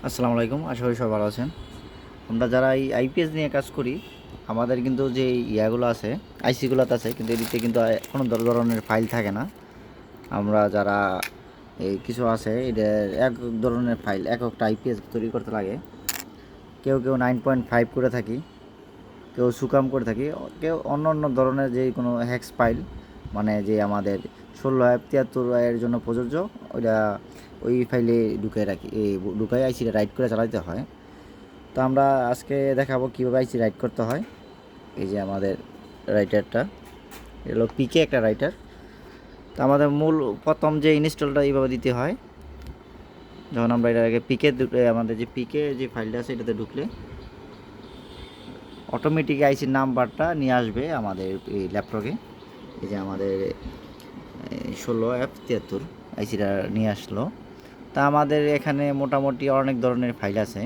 আসসালামু আলাইকুম, আশা করি সবাই ভালো আছেন। আমরা যারা এই আইপিএস নিয়ে কাজ করি, আমাদের কিন্তু যে ইয়াগুলো আছে, আইসিগুলোতে আছে, কিন্তু এদিকে কিন্তু কোনো ধরনের ফাইল থাকে না। আমরা যারা এই কিছু আছে, এটা এক ধরনের ফাইল, একটা আইপিএস তৈরি করতে লাগে। কেউ 9.5 করে থাকি, কেউ সুকাম করে থাকি, কেউ অন্য অন্য ধরনের যে কোনো হ্যাক্স ফাইল, মানে যে আমাদের 16 এর জন্য প্রযোজ্য, ওইটা ওই ফাইলে ঢুকাই রাখি, এই ঢুকাই আইসিটা রাইট করে চালাতে হয়। তো আমরা আজকে দেখাবো কীভাবে আইসি রাইট করতে হয়। এই যে আমাদের রাইটারটা, এগুলো পিকে একটা রাইটার। তো আমাদের মূল প্রথম যে ইনস্টলটা এইভাবে দিতে হয়। যখন আমরা এটাকে পিকে আমাদের যে পিকে যে ফাইলটা আছে এটাতে ঢুকলে অটোমেটিক আইসির নাম্বারটা নিয়ে আসবে আমাদের এই ল্যাপটপে। এই যে আমাদের 16F73 আইসিটা নিয়ে আসলো। তা আমাদের এখানে মোটামুটি অনেক ধরনের ফাইল আছে।